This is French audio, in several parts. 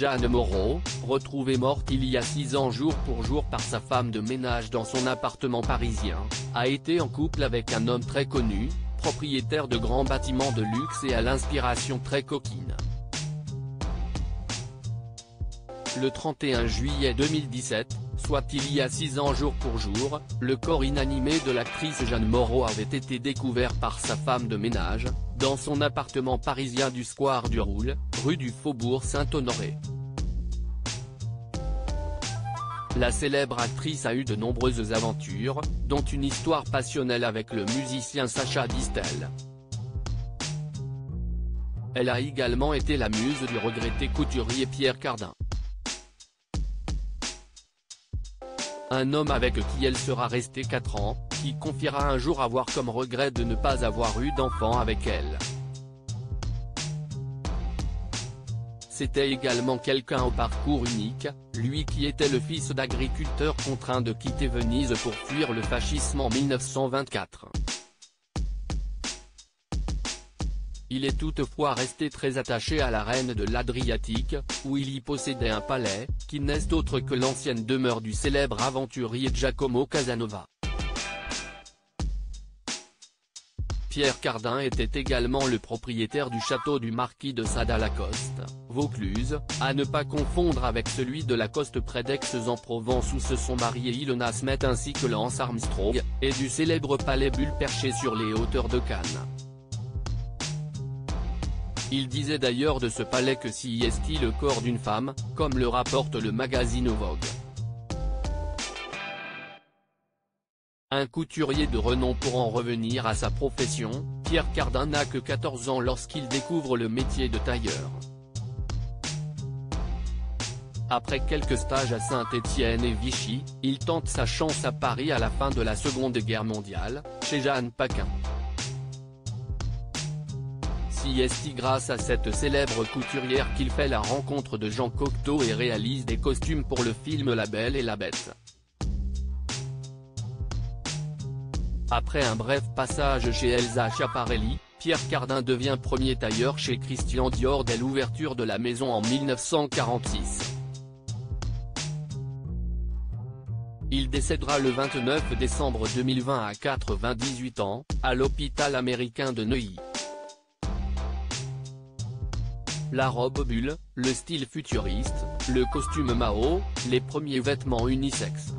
Jeanne Moreau, retrouvée morte il y a 6 ans jour pour jour par sa femme de ménage dans son appartement parisien, a été en couple avec un homme très connu, propriétaire de grands bâtiments de luxe et à l'inspiration très coquine. Le 31 juillet 2017, soit il y a 6 ans jour pour jour, le corps inanimé de l'actrice Jeanne Moreau avait été découvert par sa femme de ménage, dans son appartement parisien du square du Roule, rue du Faubourg Saint-Honoré. La célèbre actrice a eu de nombreuses aventures, dont une histoire passionnelle avec le musicien Sacha Distel. Elle a également été la muse du regretté couturier Pierre Cardin. Un homme avec qui elle sera restée 4 ans, qui confiera un jour avoir comme regret de ne pas avoir eu d'enfant avec elle. C'était également quelqu'un au parcours unique, lui qui était le fils d'agriculteur contraint de quitter Venise pour fuir le fascisme en 1924. Il est toutefois resté très attaché à la reine de l'Adriatique, où il y possédait un palais, qui n'est autre que l'ancienne demeure du célèbre aventurier Giacomo Casanova. Pierre Cardin était également le propriétaire du château du marquis de Sade-à-Lacoste, Vaucluse, à ne pas confondre avec celui de Lacoste près d'Aix-en-Provence où se sont mariés Ilona Smet ainsi que Lance Armstrong, et du célèbre palais Bulle perché sur les hauteurs de Cannes. Il disait d'ailleurs de ce palais que s'y est le corps d'une femme, comme le rapporte le magazine Vogue. Un couturier de renom. Pour en revenir à sa profession, Pierre Cardin n'a que 14 ans lorsqu'il découvre le métier de tailleur. Après quelques stages à Saint-Étienne et Vichy, il tente sa chance à Paris à la fin de la Seconde Guerre mondiale, chez Jeanne Paquin. C'est grâce à cette célèbre couturière qu'il fait la rencontre de Jean Cocteau et réalise des costumes pour le film La Belle et la Bête. Après un bref passage chez Elsa Schiaparelli, Pierre Cardin devient premier tailleur chez Christian Dior dès l'ouverture de la maison en 1946. Il décédera le 29 décembre 2020 à 98 ans, à l'hôpital américain de Neuilly. La robe bulle, le style futuriste, le costume Mao, les premiers vêtements unisexes.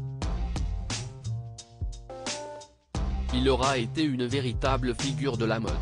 Il aura été une véritable figure de la mode.